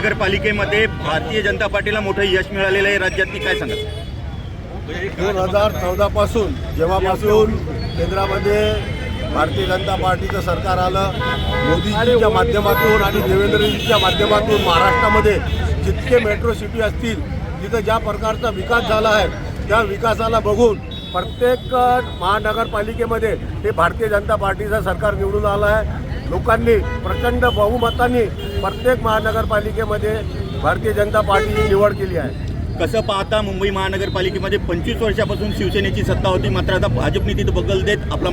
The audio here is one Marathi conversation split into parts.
महानगरपालिकेमध्ये भारतीय जनता पार्टीला मोठं यश मिळालेलं आहे राज्यातली, काय सांगाल? 2014 पासून जेव्हापासून केंद्रामध्ये भारतीय जनता पार्टीचं सरकार आलं, मोदीजीच्या माध्यमातून आणि देवेंद्रजीच्या माध्यमातून महाराष्ट्रामध्ये जितके मेट्रो सिटी असतील, तिथं ज्या प्रकारचा विकास झाला आहे, त्या विकासाला बघून प्रत्येक महानगरपालिकेमध्ये हे भारतीय जनता पार्टीचं सरकार निवडून आलं आहे. लोकांनी प्रचंड बहुमताने प्रत्येक महानगरपालिकेमध्ये भारतीय जनता पार्टीची निवड केली आहे. कसं पाहता, मुंबई महानगरपालिकेमध्ये 25 वर्षापासून शिवसेनेची सत्ता होती, मात्र आता भाजपने तिथं बगल देत आपला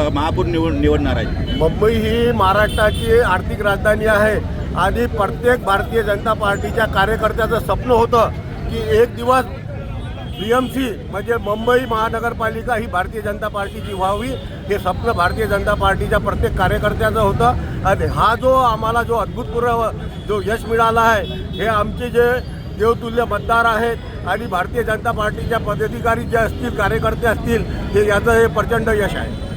महापौर निवडणार आहे. मुंबई ही महाराष्ट्राची आर्थिक राजधानी आहे आणि प्रत्येक भारतीय जनता पार्टीच्या कार्यकर्त्याचं स्वप्न होतं की एक दिवस BMC म्हणजे मुंबई महानगरपालिका ही भारतीय जनता पार्टीची व्हावी. हे स्वप्न भारतीय जनता पार्टीच्या प्रत्येक कार्यकर्त्याचं होतं आणि हा जो आम्हाला जो अभूतपूर्व जो यश मिळाला आहे, हे आमचे जे देवतुल्य मतदार आहेत आणि भारतीय जनता पार्टीच्या पदाधिकारी जे असतील, कार्यकर्ते असतील, हे याचं हे प्रचंड यश आहे.